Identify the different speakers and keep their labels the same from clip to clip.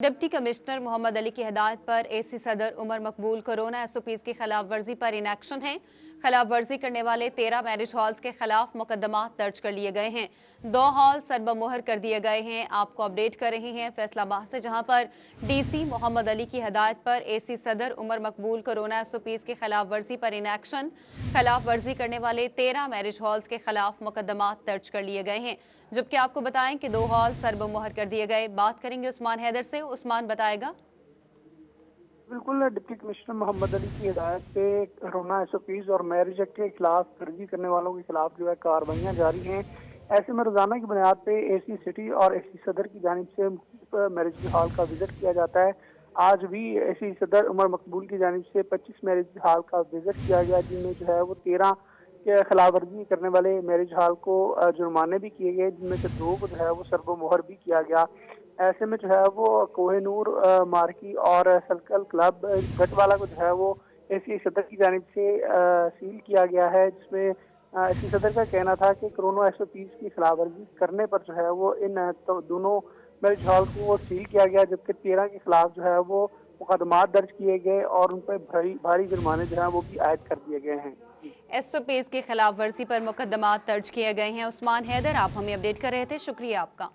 Speaker 1: Deputy commissioner Mohammad Ali की हिदायत पर एसी सदर उमर मकबूल कोरोना एसओपीज की खिलाफ वर्जी पर इनएक्शन हैं। खिलाफ वर्जी करने वाले 13 मैरिज हॉल्स के खिलाफ मुकदमा दर्ज कर लिए गए हैं। 2 हॉल सरबमोहर कर दिए गए हैं। आपको अपडेट कर रहे हैं फैसलाबाद से, जहां पर डीसी मोहम्मद अली की हिदायत पर एसी सदर उमर मकबूल कोरोना एसओपीज की खिलाफ वर्जी पर इनएक्शन। खिलाफ वर्जी करने वाले 13 मैरिज हॉल्स के खिलाफ मुकदमा दर्ज कर लिए गए हैं, जबकि आपको बताएं कि 2 हॉल सरबमोहर कर दिए गए। बात करेंगे उस्मान हैदर से। उस्मान बताएगा।
Speaker 2: बिल्कुल, डिप्टी कमिश्नर मोहम्मद अली की हिदायत पे कोरोना एसओपीज और मैरिज एक्ट के खिलाफ फर्जी करने वालों के खिलाफ जो है कार्रवाइयाँ जारी हैं। ऐसे में रोजाना की बुनियाद पे एसी सिटी और एसी सदर की जानिब से मुख्तलिफ मैरिज हॉल का विजिट किया जाता है। आज भी एसी सदर उमर मकबूल की जानिब से 25 मैरिज हॉल का विजिट किया गया, जिनमें जो है वो 13 के खिलाफ वर्जी करने वाले मैरिज हॉल को जुर्माने भी किए गए, जिनमें से 2 को जो है वो सर्वमोहर भी किया गया। ऐसे में जो है वो कोहिनूर मार्की और सर्कल क्लब गटवाला को जो है वो एसी सदर की जानिब से सील किया गया है, जिसमें एसी सदर का कहना था कि कोरोना एसओपीज की खिलाफ वर्जी करने पर जो है वो इन तो दोनों मैरिज हॉल को सील किया गया, जबकि 13 के खिलाफ जो है वो मुकदमात दर्ज किए गए और उन पर भारी भारी जुर्माने जो है वो भी आयद कर दिए गए हैं।
Speaker 1: एसओपीज की खिलाफ वर्जी पर मुकदमा दर्ज किए गए हैं। उस्मान हैदर, आप हमें अपडेट कर रहे थे, शुक्रिया आपका।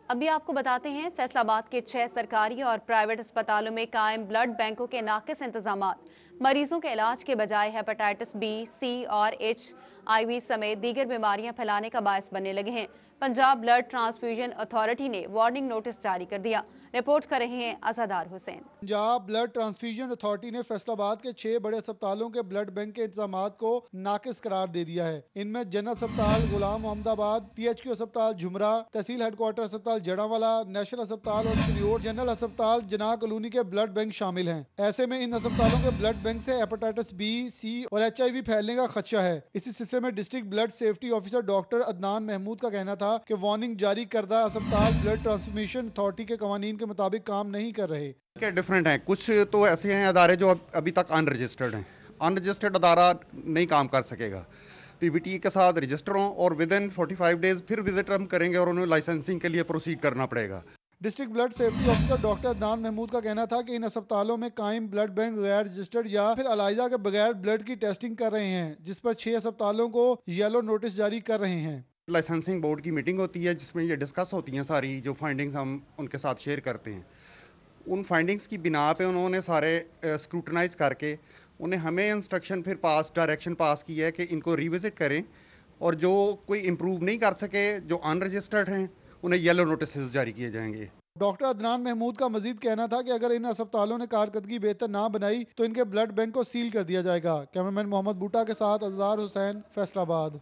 Speaker 1: अभी आपको बताते हैं फैसलाबाद के 6 सरकारी और प्राइवेट अस्पतालों में कायम ब्लड बैंकों के नाकिस इंतजामात मरीजों के इलाज के बजाय हेपेटाइटिस बी, सी और HIV समेत दीगर बीमारियां फैलाने का बायस बनने लगे हैं। पंजाब ब्लड ट्रांसफ्यूजन अथॉरिटी ने वार्निंग नोटिस जारी कर दिया। रिपोर्ट कर रहे हैं Azadar Hussain.
Speaker 3: Punjab blood transfusion authority ने फैसलाबाद के 6 बड़े अस्पतालों के ब्लड बैंक के इंतजामात को नाकिस करार दे दिया है। इनमें जनरल अस्पताल गुलाम मोहम्मदाबाद, THQ अस्पताल झुमरा, तहसील हेडक्वार्टर अस्पताल जड़ावाला, नेशनल अस्पताल और सिरियोट जनरल अस्पताल जना कॉलोनी के ब्लड बैंक शामिल हैं। ऐसे में इन अस्पतालों के ब्लड बैंक से हेपेटाइटिस बी, सी और HIV फैलने का खदशा है। इसी सिलसिले में district blood safety officer doctor Adnan Mahmood का कहना था कि वार्निंग जारी करदा अस्पताल ब्लड ट्रांसमिशन अथॉरिटी के कवानीन के मुताबिक काम नहीं कर रहे।
Speaker 4: क्या डिफरेंट है, कुछ तो ऐसे हैं अदारे जो अभी तक अनरजिस्टर्ड हैं। अनरजिस्टर्ड अदारा नहीं काम कर सकेगा। PBT के साथ रजिस्टर हों और विद इन 45 डेज फिर विजिट हम करेंगे और उन्हें लाइसेंसिंग के लिए प्रोसीड करना पड़ेगा।
Speaker 3: District blood safety officer doctor Adnan Mahmood का कहना था कि इन अस्पतालों में कायम ब्लड बैंक गैर रजिस्टर्ड या फिर अलाइजा के बगैर ब्लड की टेस्टिंग कर रहे हैं, जिस पर 6 अस्पतालों को येलो नोटिस जारी कर रहे हैं।
Speaker 4: लाइसेंसिंग बोर्ड की मीटिंग होती है जिसमें ये डिस्कस होती हैं सारी जो फाइंडिंग्स हम उनके साथ शेयर करते हैं। उन फाइंडिंग्स की बिना पे उन्होंने सारे स्क्रूटनाइज करके उन्हें हमें इंस्ट्रक्शन फिर डायरेक्शन पास की है कि इनको रिविजिट करें और जो कोई इम्प्रूव नहीं कर सके, जो अनरजिस्टर्ड हैं, उन्हें येलो नोटिस जारी किए जाएंगे।
Speaker 3: डॉक्टर अदनान महमूद का मजीद कहना था कि अगर इन अस्पतालों ने कारकर्दगी बेहतर ना बनाई तो इनके ब्लड बैंक को सील कर दिया जाएगा। कैमरामैन मोहम्मद बूटा के साथ अज़ार हुसैन, फैसलाबाद।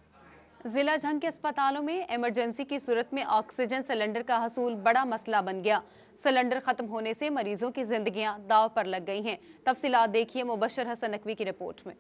Speaker 1: जिला झंग के अस्पतालों में इमरजेंसी की सूरत में ऑक्सीजन सिलेंडर का हसूल बड़ा मसला बन गया। सिलेंडर खत्म होने से मरीजों की जिंदगियां दांव पर लग गई हैं। तफसीलात देखिए मुबशर हसन नकवी की रिपोर्ट में।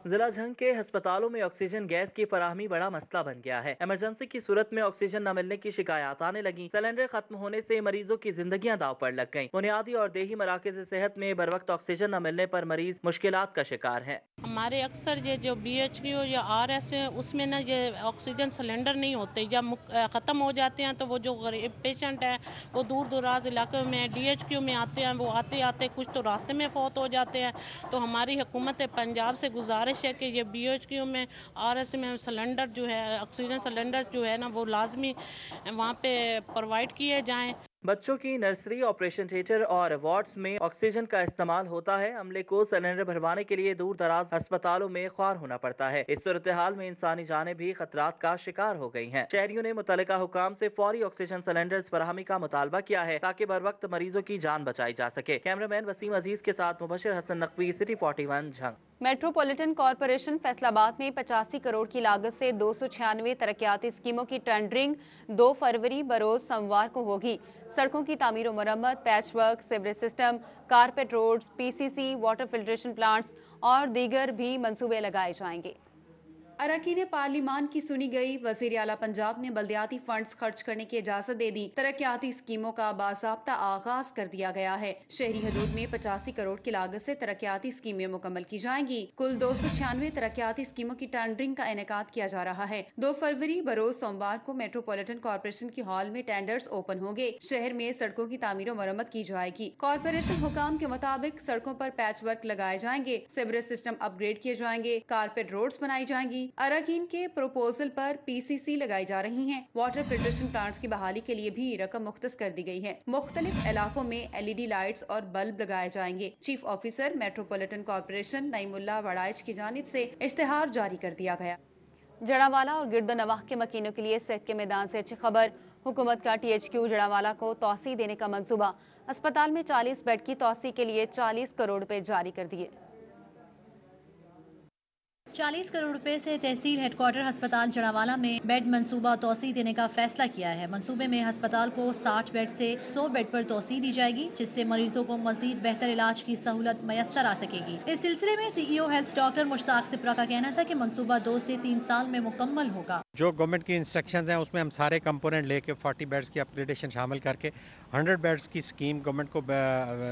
Speaker 5: जिला झंग के अस्पतालों में ऑक्सीजन गैस की फराहमी बड़ा मसला बन गया है। इमरजेंसी की सूरत में ऑक्सीजन न मिलने की शिकायत आने लगी। सिलेंडर खत्म होने से मरीजों की जिंदगियां दांव पर लग गईं। बुनियादी और देही मराकज़ सेहत में बर वक्त ऑक्सीजन न मिलने पर मरीज मुश्किलात का शिकार है।
Speaker 6: हमारे अक्सर ये जो BHQ या RS है उसमें ना ये ऑक्सीजन सिलेंडर नहीं होते, जब ख़त्म हो जाते हैं तो वो जो गरीब पेशेंट है वो दूर दराज इलाके में DHQ में आते हैं, वो आते आते कुछ तो रास्ते में फौत हो जाते हैं। तो हमारी हुकूमत पंजाब से गुजारिश है कि ये BHQ में RS में सिलेंडर जो है, ऑक्सीजन सिलेंडर जो है ना, वो लाजमी वहाँ पे प्रोवाइड किए जाएँ।
Speaker 5: बच्चों की नर्सरी, ऑपरेशन थिएटर और वार्ड्स में ऑक्सीजन का इस्तेमाल होता है। अमले को सिलेंडर भरवाने के लिए दूर दराज अस्पतालों में ख्वार होना पड़ता है। इस सूरत हाल में इंसानी जानें भी खतरात का शिकार हो गई हैं। शहरियों ने मुतल्लिका हुकाम से फौरी ऑक्सीजन सिलेंडर्स फराहमी का मुतालबा किया है ताकि बर वक्त मरीजों की जान बचाई जा सके। कैमरामैन वसीम अजीज के साथ Mubashir Hasan Naqvi, city 41 Jhang.
Speaker 1: Metropolitan corporation Faisalabad में 85 करोड़ की लागत से 296 तरक्याती स्कीमों की टेंडरिंग 2 फरवरी बरोज सोमवार को होगी। सड़कों की तामीर और मरम्मत, patch work, sewerage system, carpet roads, PCC, water filtration plants और दीगर भी मंसूबे लगाए जाएंगे। अरकान पार्लिमान की सुनी गई। वज़ीर आला पंजाब ने बल्दियाती फंड्स खर्च करने की इजाजत दे दी। तरक्याती स्कीमों का बाज़ाब्ता आगाज कर दिया गया है। शहरी हदूद में 85 करोड़ की लागत से तरक्याती स्कीमें मुकम्मल की जाएंगी। कुल 296 तरक्याती स्कीमों की टेंडरिंग का इनेकाद किया जा रहा है। 2 फरवरी बरोज सोमवार को मेट्रोपॉलिटन कॉर्पोरेशन की हॉल में टेंडर्स ओपन होंगे। शहर में सड़कों की तामीर और मरम्मत की जाएगी। कॉर्पोरेशन हुकाम के मुताबिक सड़कों पर पैच वर्क लगाए जाएंगे, सीवरेज सिस्टम अपग्रेड किए जाएंगे, कारपेट रोड्स बनाई जाएंगी। अरकान के प्रोपोजल पर पीसीसी लगाई जा रही हैं। वाटर फिल्ट्रेशन प्लांट्स की बहाली के लिए भी रकम मुख्तस कर दी गई है। मुख्तलिफ इलाकों में एलईडी लाइट्स और बल्ब लगाए जाएंगे। Chief officer metropolitan corporation Naimullah Waraich की जानिब से इश्तिहार जारी कर दिया गया। जड़ावाला और गिरदनवाह के मकीनों के लिए सेहत के मैदान से अच्छी खबर। हुकूमत का THQ जड़ावाला को तौसी देने का मंसूबा। अस्पताल में 40 बेड की तौसी के लिए 40 करोड़ रुपए जारी कर दिए।
Speaker 7: 40 करोड़ रुपए से तहसील हेडक्वार्टर अस्पताल जड़ावाला में बेड मंसूबा तौसी देने का फैसला किया है। मंसूबे में अस्पताल को 60 बेड से 100 बेड पर तौसी दी जाएगी, जिससे मरीजों को मजीद बेहतर इलाज की सहूलत मैसर आ सकेगी। इस सिलसिले में CEO health doctor Mushtaq Shipra का कहना था कि मंसूबा 2 से 3 साल में मुकम्मल होगा।
Speaker 8: जो गवर्नमेंट की इंस्ट्रक्शंस हैं उसमें हम सारे कंपोनेंट लेके 40 बेड्स की अपग्रेडेशन शामिल करके 100 बेड्स की स्कीम गवर्नमेंट को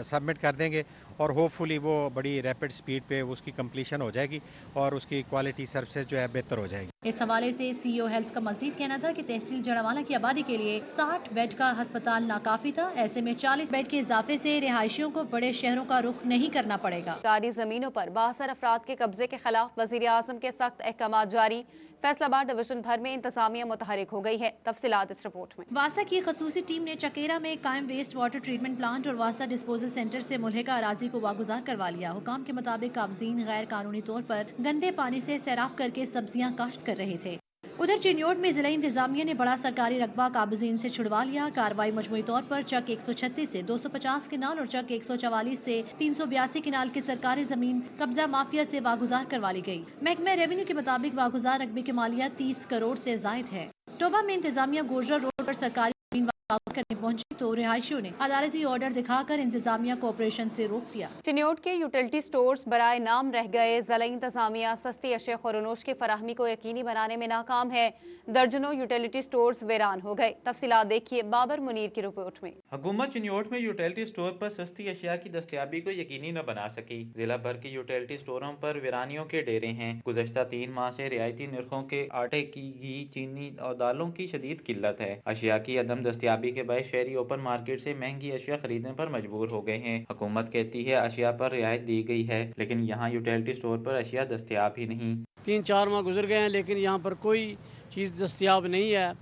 Speaker 8: सबमिट कर देंगे और होपफुली वो बड़ी रैपिड स्पीड पे उसकी कंप्लीशन हो जाएगी और उसकी क्वालिटी सर्विसेज जो है बेहतर हो जाएगी।
Speaker 7: इस हवाले से CEO हेल्थ का मजीद कहना था कि तहसील जड़ावाला की आबादी के लिए 60 बेड का अस्पताल नाकाफी था। ऐसे में 40 बेड के इजाफे से रिहायशियों को बड़े शहरों का रुख नहीं करना पड़ेगा।
Speaker 1: सरकारी जमीनों पर 62 अफराद के कब्जे के खिलाफ वजीर आजम के सख्त अहकाम जारी। फैसलाबाद डिवीजन भर में इंतजामिया मुतहरिक हो गई है। तफसीलात इस रिपोर्ट में।
Speaker 7: वासा की खसूसी टीम ने चकेरा में कायम वेस्ट वाटर ट्रीटमेंट प्लांट और वासा डिस्पोजल सेंटर से मुल्हिका अराजी को वागुजार करवा लिया। हुकाम के मुताबिक काबजीन गैर कानूनी तौर पर गंदे पानी से सैराब करके सब्जियां काश्त कर रहे थे। उधर चिन्योट में जिला इंतजामिया ने बड़ा सरकारी रकबा काबजीन से छुड़वा लिया। कार्रवाई मजमूई तौर पर चक 136 से 250 किनाल और चक 144 से 382 किनाल की सरकारी जमीन कब्जा माफिया से वागुजार करवा ली गई। महकमा रेवेन्यू के मुताबिक वागुजार रकबे की मालियत 30 करोड़ से जायद है। टोबा में इंतजामिया गोजरा रोड पर सरकारी जमीन वापस करने पहुंची तो रिहायशियों ने अदालती ऑर्डर दिखाकर इंतजामिया को ऑपरेशन से रोक दिया।
Speaker 1: चिन्योट के यूटिलिटी स्टोर्स बराए नाम रह गए। जिला इंतजामिया सस्ती अशिया खुरनोश की फराहमी को यकीनी बनाने में नाकाम है। दर्जनों यूटिलिटी स्टोर्स वीरान हो गए। तफसीलात देखिए बाबर मुनीर की रिपोर्ट में।
Speaker 9: हुकूमत चिन्योट में यूटिलिटी स्टोर पर सस्ती अशिया की दस्तयाबी को यकीनी न बना सकी। जिला भर के यूटिलिटी स्टोरों पर वीरानियों के डेरे हैं। गुज़श्ता 3 माह से रियायती निर्खों के आटे की, घी, चीनी और दालों की शदीद किल्लत है। अशिया की अदम दस्तयाबी के बाद शहरी ओपन मार्केट से महंगी अशिया खरीदने पर मजबूर हो गए हैं। हुकूमत कहती है अशिया पर रियायत दी गई है, लेकिन यहाँ यूटिलिटी स्टोर पर अशिया दस्तयाब ही नहीं।
Speaker 10: 3-4 माह गुजर गए हैं लेकिन यहाँ पर कोई चीज़ दस्तयाब नहीं है।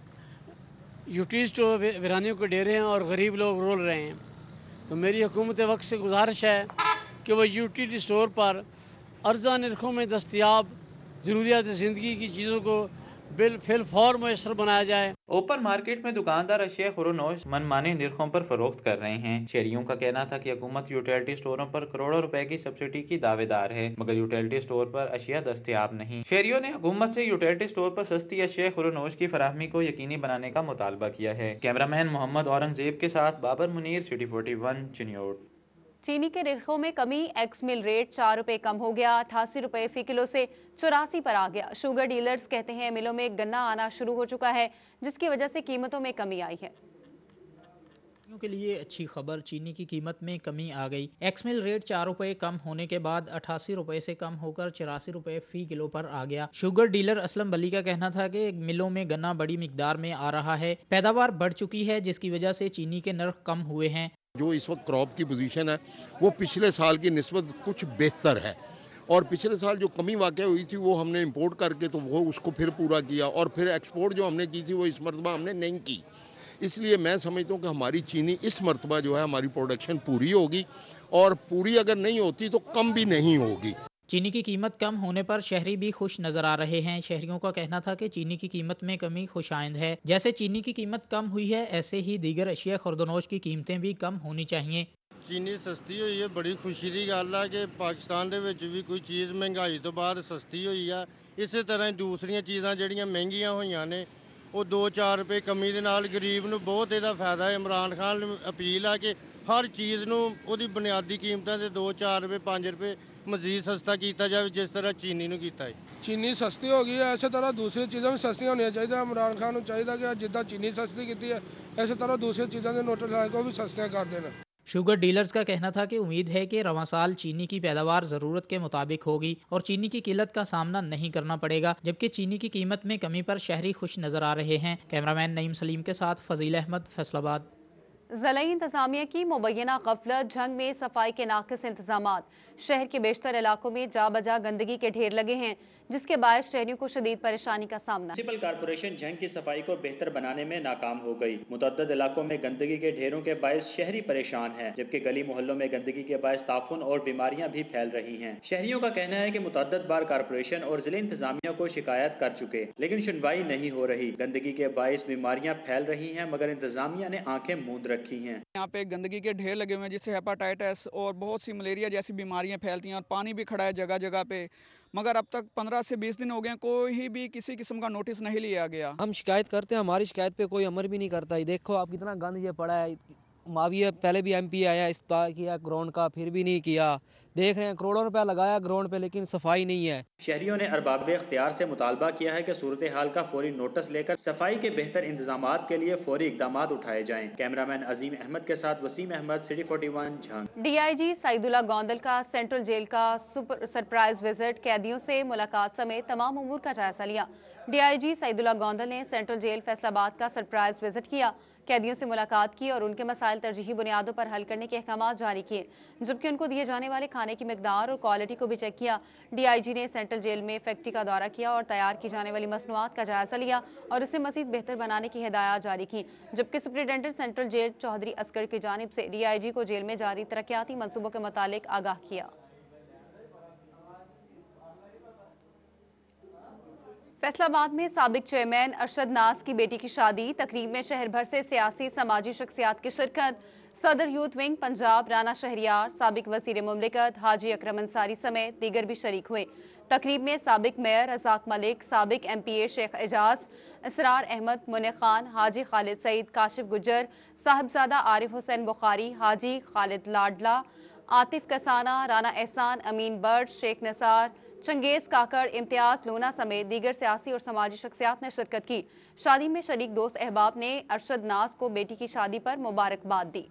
Speaker 10: यूटिलिटी स्टोर वीरानियों के डेरे हैं और गरीब लोग रोल रहे हैं। तो मेरी हुकूमत वक्त से गुजारिश है कि वो यूटिलिटी स्टोर पर अर्जा निर्खों में दस्तयाब ज़रूरियात ज़िंदगी की चीज़ों को बिल फौर मैसर बनाया जाए।
Speaker 9: ओपन मार्केट में दुकानदार अशिया खुरनोश मनमाने निर्खों पर फरोख्त कर रहे हैं। शहरियों का कहना था कि हुकूमत यूटिलिटी स्टोरों पर करोड़ों रुपए की सब्सिडी की दावेदार है, मगर यूटिलिटी स्टोर पर अशिया दस्तयाब नहीं। शहरियों ने हुकूमत से यूटिलिटी स्टोर पर सस्ती अशिया खुरनोश की फराहमी को यकीनी बनाने का मुतालबा किया है। कैमरामैन मोहम्मद औरंगजेब के साथ बाबर मुनीर, सिटी 41, चिन्योट।
Speaker 1: चीनी के निर्खों में कमी। एक्स मिल रेट 4 रुपए कम हो गया, 88 रुपए फी किलो से 84 पर आ गया। शुगर डीलर्स कहते हैं मिलों में गन्ना आना शुरू हो चुका है, जिसकी वजह से कीमतों में कमी आई है।
Speaker 11: के लिए अच्छी खबर, चीनी की कीमत में कमी आ गई। एक्स मिल रेट 4 रुपए कम होने के बाद 88 रुपए से कम होकर 84 रुपए फी किलो पर आ गया। शुगर डीलर असलम बली का कहना था कि मिलों में गन्ना बड़ी मिकदार में आ रहा है, पैदावार बढ़ चुकी है, जिसकी वजह से चीनी के नर्ख कम हुए हैं।
Speaker 12: जो इस वक्त क्रॉप की पोजीशन है वो पिछले साल की निस्बत कुछ बेहतर है, और पिछले साल जो कमी वाक़या हुई थी वो हमने इंपोर्ट करके तो वो उसको फिर पूरा किया, और फिर एक्सपोर्ट जो हमने की थी वो इस मरतबा हमने नहीं की। इसलिए मैं समझता हूँ कि हमारी चीनी इस मरतबा जो है हमारी प्रोडक्शन पूरी होगी, और पूरी अगर नहीं होती तो कम भी नहीं होगी।
Speaker 11: चीनी की कीमत कम होने पर शहरी भी खुश नजर आ रहे हैं। शहरियों का कहना था कि चीनी की कीमत में कमी खुशाइंद है। जैसे चीनी की कीमत कम हुई है, ऐसे ही दीगर अशिया खुर्दनोश की कीमतें भी कम होनी चाहिए।
Speaker 13: चीनी सस्ती हुई है, बड़ी खुशी की गल है कि पाकिस्तान दे विच भी कोई चीज़ महंगाई तो बाद सस्ती हुई है। इस तरह दूसरियां चीज़ां जिहड़ियां महंगियां होईयां ने वो 2-4 रुपए कमी दे नाल गरीब नूं बहुत इहदा फायदा है। इमरान खान नूं अपील है कि हर चीज़ नूं उहदी बुनियादी कीमतां ते 2-4 रुपए 5 रुपए मजीद सस्ता किया जाए, जिस तरह चीनी नूं कीता है।
Speaker 14: चीनी सस्ती हो गई है, इस तरह दूसरी चीज़ें भी सस्ती होनी चाहिए। इमरान खान को चाहिए कि जिदा चीनी सस्ती की है इस तरह दूसरी चीज़ों के नोटिस लाए को भी सस्तियाँ कर देना।
Speaker 11: शुगर डीलर्स का कहना था कि उम्मीद है कि रवां साल चीनी की पैदावार ज़रूरत के मुताबिक होगी और चीनी की किल्लत का सामना नहीं करना पड़ेगा, जबकि चीनी की कीमत में कमी पर शहरी खुश नजर आ रहे हैं। कैमरामैन नईम सलीम के साथ फजील अहमद, फैसलाबाद।
Speaker 1: ज़िला इंतजामिया की मुबैना गफलत झंग में सफाई के नाकिस इंतजामात। शहर के बेशतर इलाकों में जा बजा गंदगी के ढेर लगे हैं, जिसके बायस शहरियों को शदीद परेशानी का सामना।
Speaker 15: म्युनिसिपल कारपोरेशन झंग की सफाई को बेहतर बनाने में नाकाम हो गई। मुतअद्दिद इलाकों में गंदगी के ढेरों के बायस शहरी परेशान हैं, जबकि गली मोहल्लों में गंदगी के बायस ताफुन और बीमारियां भी फैल रही हैं। शहरियों का कहना है कि मुतअद्दिद बार कारपोरेशन और जिले इंतजामिया को शिकायत कर चुके, लेकिन सुनवाई नहीं हो रही। गंदगी के बायस बीमारियां फैल रही हैं, मगर इंतजामिया ने आंखें मूंद रखी हैं।
Speaker 16: यहाँ पे गंदगी के ढेर लगे हुए हैं, जिससे हेपाटाइटिस और बहुत सी मलेरिया जैसी बीमारियां फैलती हैं, और पानी भी खड़ा है जगह जगह पे। मगर अब तक 15 से 20 दिन हो गए, कोई भी किसी किस्म का नोटिस नहीं लिया गया।
Speaker 17: हम शिकायत करते हैं, हमारी शिकायत पे कोई अमल भी नहीं करता। ये देखो आप कितना गंद ये पड़ा है। माविया पहले भी MP आया, इस्तेमाल किया ग्राउंड का, फिर भी नहीं किया। देख रहे हैं करोड़ों रुपया लगाया ग्राउंड पे, लेकिन सफाई नहीं है।
Speaker 15: शहरियों ने अरबाब इख्तियार से मुतालबा किया है कि सूरत हाल का फौरी नोटिस लेकर सफाई के बेहतर इंतजामात के लिए फौरी इकदाम उठाए जाएं। कैमरामैन अजीम अहमद के साथ वसीम अहमद, सिटी 41 झंग।
Speaker 1: DIG सईदुल्ला गोंदल का सेंट्रल जेल का सरप्राइज विजिट, कैदियों से मुलाकात समेत तमाम उमूर का जायजा लिया। DIG सईदुल्ला गोंदल ने सेंट्रल जेल फैसलाबाद का सरप्राइज विजिट किया, कैदियों से मुलाकात की और उनके मसाइल तरजीही बुनियादों पर हल करने के अहकाम जारी किए, जबकि उनको दिए जाने वाले खाने की मिकदार और क्वालिटी को भी चेक किया। DIG ने सेंट्रल जेल में फैक्ट्री का दौरा किया और तैयार की जाने वाली मसनूआत का जायजा लिया और उसे मजीद बेहतर बनाने की हिदायत जारी की, जबकि superintendent central jail Chaudhry Asghar की जानिब से DIG को जेल में जारी तरक्याती मनसूबों के मुतालिक आगाह किया। फैसलाबाद में साबिक चेयरमैन अरशद नाज की बेटी की शादी, तकरीब में शहर भर से सियासी समाजी शख्सियात की शिरकत। सदर यूथ विंग पंजाब राना शहरियार, साबिक वजीर मुमलिकत हाजी अकरम अंसारी समेत दीगर भी शरीक हुए। तकरीब में साबिक मेयर रजाक मलिक, साबिक MPA शेख एजाज, इसरार अहमद, मुने खान, हाजी खालिद सईद, काशिफ गुजर, साहिबजादा आरिफ हुसैन बुखारी, हाजी खालिद लाडला, आतिफ कसाना, राना एहसान, अमीन बर्ड, शेख नसार, चंगेज काकड़, इम्तियाज लूना समेत दीगर सियासी और समाजी शख्सियात ने शिरकत की। शादी में शरीक दोस्त अहबाब ने अरशद नाज को बेटी की शादी पर मुबारकबाद दी।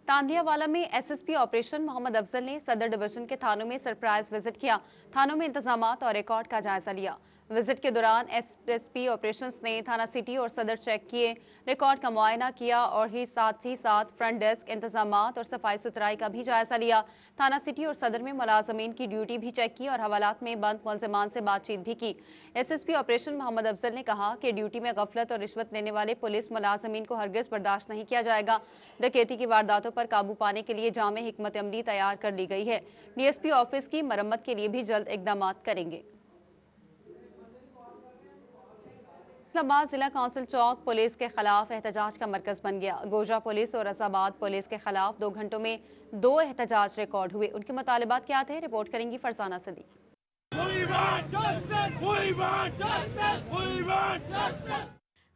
Speaker 1: तांदियावाला में SSP ऑपरेशन मोहम्मद अफजल ने सदर डिवीजन के थानों में सरप्राइज विजिट किया, थानों में इंतजामात और रिकॉर्ड का जायजा लिया। विजिट के दौरान SSP ऑपरेशंस ने थाना सिटी और सदर चेक किए, रिकॉर्ड का मुआयना किया और साथ ही फ्रंट डेस्क इंतजामात और सफाई सुथराई का भी जायजा लिया। थाना सिटी और सदर में मुलाजमीन की ड्यूटी भी चेक की और हवालात में बंद मुलजिमान से बातचीत भी की। SSP ऑपरेशन मोहम्मद अफजल ने कहा कि ड्यूटी में गफलत और रिश्वत लेने वाले पुलिस मुलाजमीन को हरगिज बर्दाश्त नहीं किया जाएगा। डकैती की वारदातों पर काबू पाने के लिए जामे हिकमत अमली तैयार कर ली गई है। DSP ऑफिस की मरम्मत के लिए भी जल्द इकदाम करेंगे। इस्लामाबाद जिला काउंसिल चौक पुलिस के खिलाफ एहतजाज का मरकज बन गया। गोजरा पुलिस और रसाबाद पुलिस के खिलाफ 2 घंटों में 2 एहतजाज रिकॉर्ड हुए। उनके मुतालिबात क्या थे, रिपोर्ट करेंगी फरजाना सदी।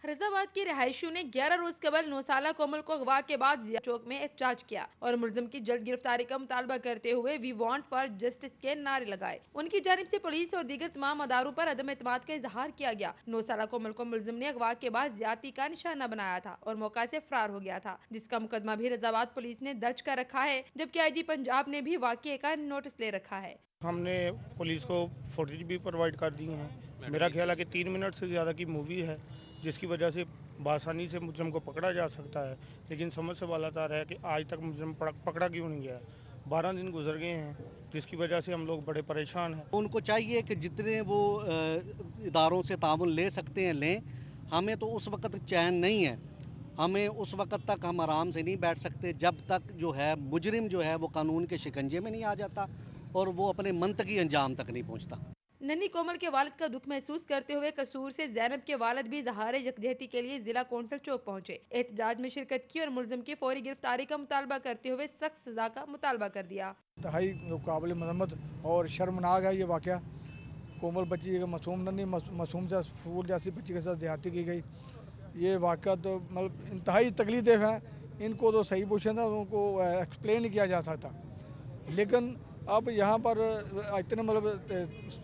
Speaker 18: फैसलाबाद के रहायशियों ने 11 रोज कबल 9 साला कोमल को अगवा के बाद जिया चौक में एहतजाज किया और मुलजिम की जल्द गिरफ्तारी का मुतालबा करते हुए वी वांट फॉर जस्टिस के नारे लगाए। उनकी जानिब से पुलिस और दीगर तमाम अदारों पर अदम एतमाद का इजहार किया गया। 9 साला कोमल को मुलजिम ने अगवा के बाद ज्यादती का निशाना बनाया था और मौका से फरार हो गया था, जिसका मुकदमा भी रजाबाद पुलिस ने दर्ज कर रखा है, जबकि IG पंजाब ने भी वाक़ये का नोटिस ले रखा है।
Speaker 14: हमने पुलिस को फुटेज भी प्रोवाइड कर दी है। मेरा ख्याल है कि 3 मिनट से ज़्यादा की मूवी है, जिसकी वजह से बासानी से मुजरिम को पकड़ा जा सकता है, लेकिन समझ से वाला है कि आज तक मुजरिम पकड़ा क्यों नहीं गया। 12 दिन गुजर गए हैं, जिसकी वजह से हम लोग बड़े परेशान हैं।
Speaker 19: उनको चाहिए कि जितने वो इदारों से तामुन ले सकते हैं लें। हमें तो उस वक्त चैन नहीं है, हमें उस वक्त तक हम आराम से नहीं बैठ सकते जब तक जो है मुजरिम जो है वो कानून के शिकंजे में नहीं आ जाता और वो अपने मंतकी अंजाम तक नहीं पहुँचता।
Speaker 18: नन्ही कोमल के वालिद का दुख महसूस करते हुए कसूर से ज़ैनब के वालिद भी ज़हारे यकजहती के लिए जिला कौंसिल चौक पहुंचे, एहतजाज में शिरकत की और मुलजिम की फौरी गिरफ्तारी का मुतालबा करते हुए सख्त सजा का मुतालबा कर दिया।
Speaker 20: इंतहाई काबिल मजम्मत और शर्मनाक है ये वाक़या। कोमल बच्ची मासूम नन्ही मासूम से फूल जैसी बच्ची के साथ ज्यादती की गई। ये वाक़या तो मतलब इंतहाई तकलीफ है इनको तो सही पोजीशन था, उनको एक्सप्लेन नहीं किया जा सकता। लेकिन अब यहाँ पर इतने मतलब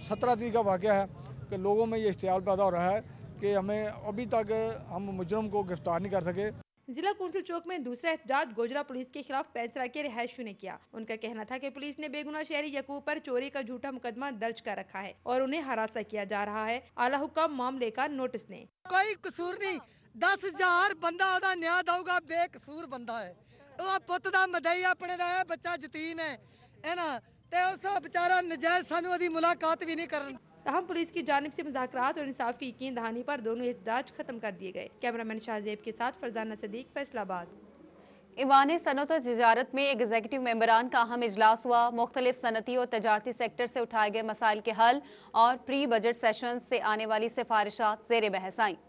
Speaker 20: 17 तारीख का वाक़या है कि लोगों में ये इश्तियाल पैदा हो रहा है कि हमें अभी तक हम मुजरम को गिरफ्तार नहीं कर सके।
Speaker 18: जिला कौंसिल चौक में दूसरा एहतजाज गोजरा पुलिस के खिलाफ पैंसरा के रिहायशियों ने किया। उनका कहना था कि पुलिस ने बेगुनाह शहरी यकूब पर चोरी का झूठा मुकदमा दर्ज कर रखा है और उन्हें हरासा किया जा रहा है। आला हुक्म मामले का नोटिस ने
Speaker 21: कोई कसूर नहीं, 10,000 बंदा ओदा न्याय दूगा, बेकसूर बंदा है। वो पुत दा मदई अपने दा है, बच्चा यतीम है ना, ते उस बेचारा नजायज सानू ओदी मुलाकात भी नहीं करन।
Speaker 18: तहम पुलिस की जानिब से मुज़ाकरात और इंसाफ की यकीन दहानी पर दोनों एहतजाज खत्म कर दिए गए। कैमरामैन शाहजेब के साथ फरजाना सदीक, फैसलाबाद।
Speaker 1: ईवान सनअत और तिजारत में एग्जीक्यूटिव मेंबरान का अहम इजलास हुआ। मुख्तलिफ सनती और तजारती सेक्टर से उठाए गए मसाइल के हल और प्री बजट सेशन से आने वाली सिफारिशात ज़ेर बहस आईं।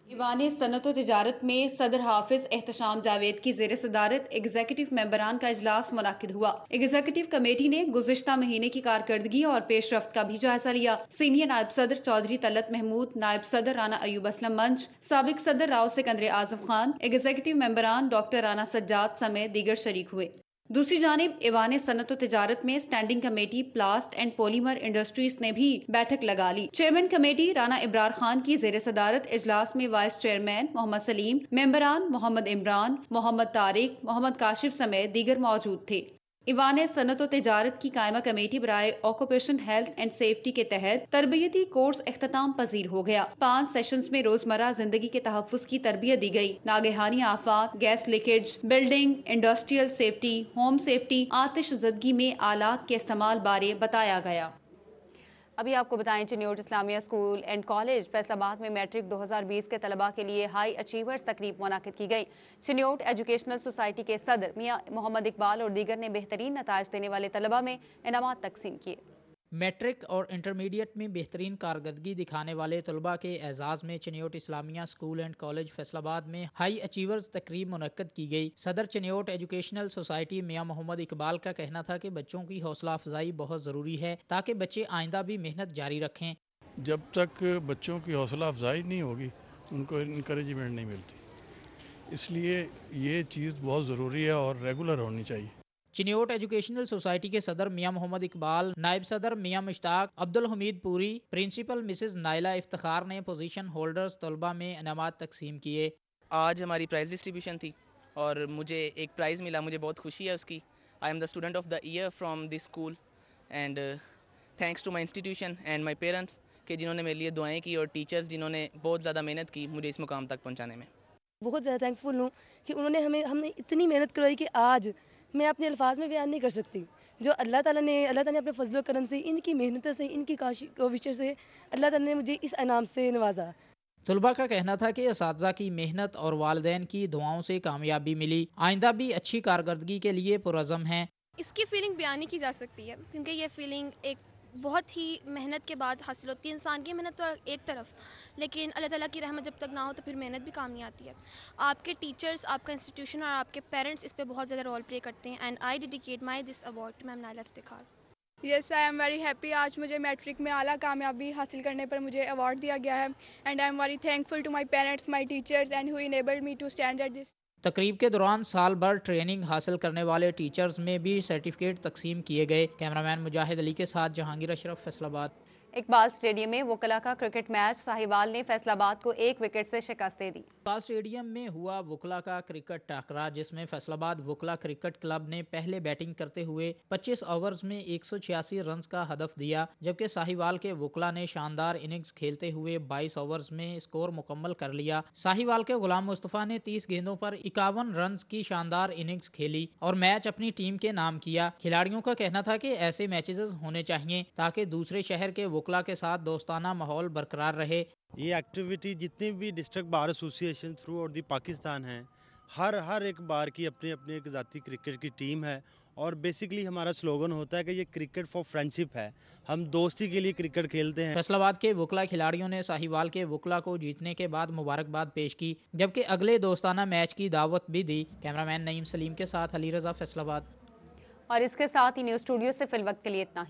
Speaker 1: ईवान सनअत और तिजारत में सदर हाफिज एहतशाम जावेद की ज़ेर सदारत एग्जीक्यूटिव मेंबरान का इजलास मुनाकिद हुआ। एग्जीक्यूटिव कमेटी ने गुज़िश्ता महीने की कारकर्दगी और पेशरफ्त का भी जायजा लिया। सीनियर नायब सदर चौधरी तलत महमूद, नायब सदर राना अयूब असलम मंच, साबिक सदर राव सिकंदर आजम खान, एग्जीक्यूटिव मेंबरान डॉक्टर राना सज्जाद समेत दीगर शरीक हुए। दूसरी जानिब ईवान सनअत और तिजारत में standing committee प्लास्ट and polymer industries ने भी बैठक लगा ली। चेयरमैन कमेटी राना इब्रार खान की ज़ेर सदारत इजलास में वाइस चेयरमैन मोहम्मद सलीम, मेंबरान मोहम्मद इमरान, मोहम्मद तारिक, मोहम्मद काशिफ समेत दीगर मौजूद थे। ईवान सनअत और तिजारत की कायमा कमेटी बराए ऑक्यूपेशन हेल्थ एंड सेफ्टी के तहत तरबियती कोर्स इख्तिताम पजीर हो गया। 5 सेशंस में रोजमर्रा जिंदगी के तहफ़्फ़ुज़ की तरबियत दी गई। नागहानी आफात, gas leakage, building, industrial safety, home safety, आतिश ज़दगी में आलात के इस्तेमाल बारे बताया गया। अभी आपको बताएं, Chiniot Islamia school and college Faisalabad में मैट्रिक 2020 के तलबा के लिए हाई अचीवर्स तकरीब मुनाकिद की गई। चिन्योट एजुकेशनल सोसाइटी के सदर मियां मोहम्मद इकबाल और दीगर ने बेहतरीन नताइज देने वाले तलबा में इनामात तकसीम किए।
Speaker 11: मैट्रिक और इंटरमीडिएट में बेहतरीन कारकर्दगी दिखाने वाले तलबा के एजाज़ में Chiniot Islamia school and college Faisalabad में हाई अचीवर्स तकरीब मुनक्कद की गई। सदर चिन्योट एजुकेशनल सोसाइटी मियां मोहम्मद इकबाल का कहना था कि बच्चों की हौसला अफजाई बहुत ज़रूरी है ताकि बच्चे आइंदा भी मेहनत जारी रखें।
Speaker 22: जब तक बच्चों की हौसला अफजाई नहीं होगी उनको इंकरेजमेंट नहीं मिलती, इसलिए ये चीज़ बहुत ज़रूरी है और रेगुलर होनी चाहिए।
Speaker 11: चिन्योट एजुकेशनल सोसाइटी के सदर मियां मोहम्मद इकबाल, नायब सदर मियां मुश्ताक, अब्दुल हमीद पूरी, प्रिंसिपल मिसेस नाइला इफ्तिखार ने पोजीशन होल्डर्स तलबा में इनामात तकसीम किए।
Speaker 23: आज हमारी प्राइज़ डिस्ट्रीब्यूशन थी और मुझे एक प्राइज़ मिला, मुझे बहुत खुशी है उसकी। I am the student of the year from this school and thanks to my institution and my parents के जिन्होंने मेरे लिए दुआएं की और टीचर्स जिन्होंने बहुत ज़्यादा मेहनत की मुझे इस मुकाम तक पहुँचाने में।
Speaker 24: बहुत ज़्यादा थैंकफुल हूँ कि उन्होंने हमें इतनी मेहनत करवाई कि आज मैं अपने अल्फाज में बयान नहीं कर सकती। जो अल्लाह ताला ने अपने फजल करम से, इनकी मेहनत से, इनकी कोशिश से अल्लाह ताला ने मुझे इस इनाम से नवाजा।
Speaker 11: तलबा का कहना था कि असातिज़ा की मेहनत और वालिदैन की दुआओं से कामयाबी मिली। आइंदा भी अच्छी कारकर्दगी के लिए पुरज़म हैं।
Speaker 25: इसकी फीलिंग बयान नहीं की जा सकती है क्योंकि ये फीलिंग एक बहुत ही मेहनत के बाद हासिल होती है। इंसान की मेहनत तो एक तरफ, लेकिन अल्लाह ताला की रहमत जब तक ना हो तो फिर मेहनत भी काम नहीं आती है। आपके टीचर्स, आपका इंस्टीट्यूशन और आपके पेरेंट्स इस पे बहुत ज़्यादा रोल प्ले करते हैं। And I dedicate my this award to ma'am Naila Iftikhar.
Speaker 26: Yes, I am very happy. आज मुझे मैट्रिक में आला कामयाबी हासिल करने पर मुझे अवार्ड दिया गया है and I am very thankful to my parents, my teachers and who enabled me to stand at this.
Speaker 11: तकरीब के दौरान साल भर ट्रेनिंग हासिल करने वाले टीचर्स में भी सर्टिफिकेट तकसीम किए गए। कैमरामैन मुजाहिद अली के साथ जहांगीर अशरफ, फैसलाबाद।
Speaker 1: इकबाल स्टेडियम में वकला का क्रिकेट मैच साहिवाल ने फैसलाबाद को 1 विकेट से शिकस्त दे दी।
Speaker 11: इकबाल स्टेडियम में हुआ वकला का क्रिकेट टाकरा जिसमें फैसलाबाद वकला क्रिकेट क्लब ने पहले बैटिंग करते हुए 25 ओवर्स में 186 रन का हदफ दिया, जबकि साहिवाल के वकला ने शानदार इनिंग्स खेलते हुए 22 ओवर्स में स्कोर मुकम्मल कर लिया। साहिवाल के गुलाम मुस्तफ़ा ने 30 गेंदों पर 51 रन की शानदार इनिंग्स खेली और मैच अपनी टीम के नाम किया। खिलाड़ियों का कहना था कि ऐसे मैचेस होने चाहिए ताकि दूसरे शहर के वकला के साथ दोस्ताना माहौल बरकरार रहे।
Speaker 27: ये एक्टिविटी जितने भी district bar association through out the Pakistan हैं, हर एक बार की अपनी अपनी एक ज़ाती क्रिकेट की टीम है और बेसिकली हमारा स्लोगन होता है कि ये क्रिकेट फॉर फ्रेंडशिप है, हम दोस्ती के लिए क्रिकेट खेलते हैं।
Speaker 11: फैसलाबाद के वकला खिलाड़ियों ने साहिवाल के वकला को जीतने के बाद मुबारकबाद पेश की, जबकि अगले दोस्ताना मैच की दावत भी दी। कैमरामैन नईम सलीम के साथ अली रजा, फैसलाबाद।
Speaker 1: और इसके साथ ही न्यूज़ स्टूडियो से फिल वक्त के लिए इतना ही।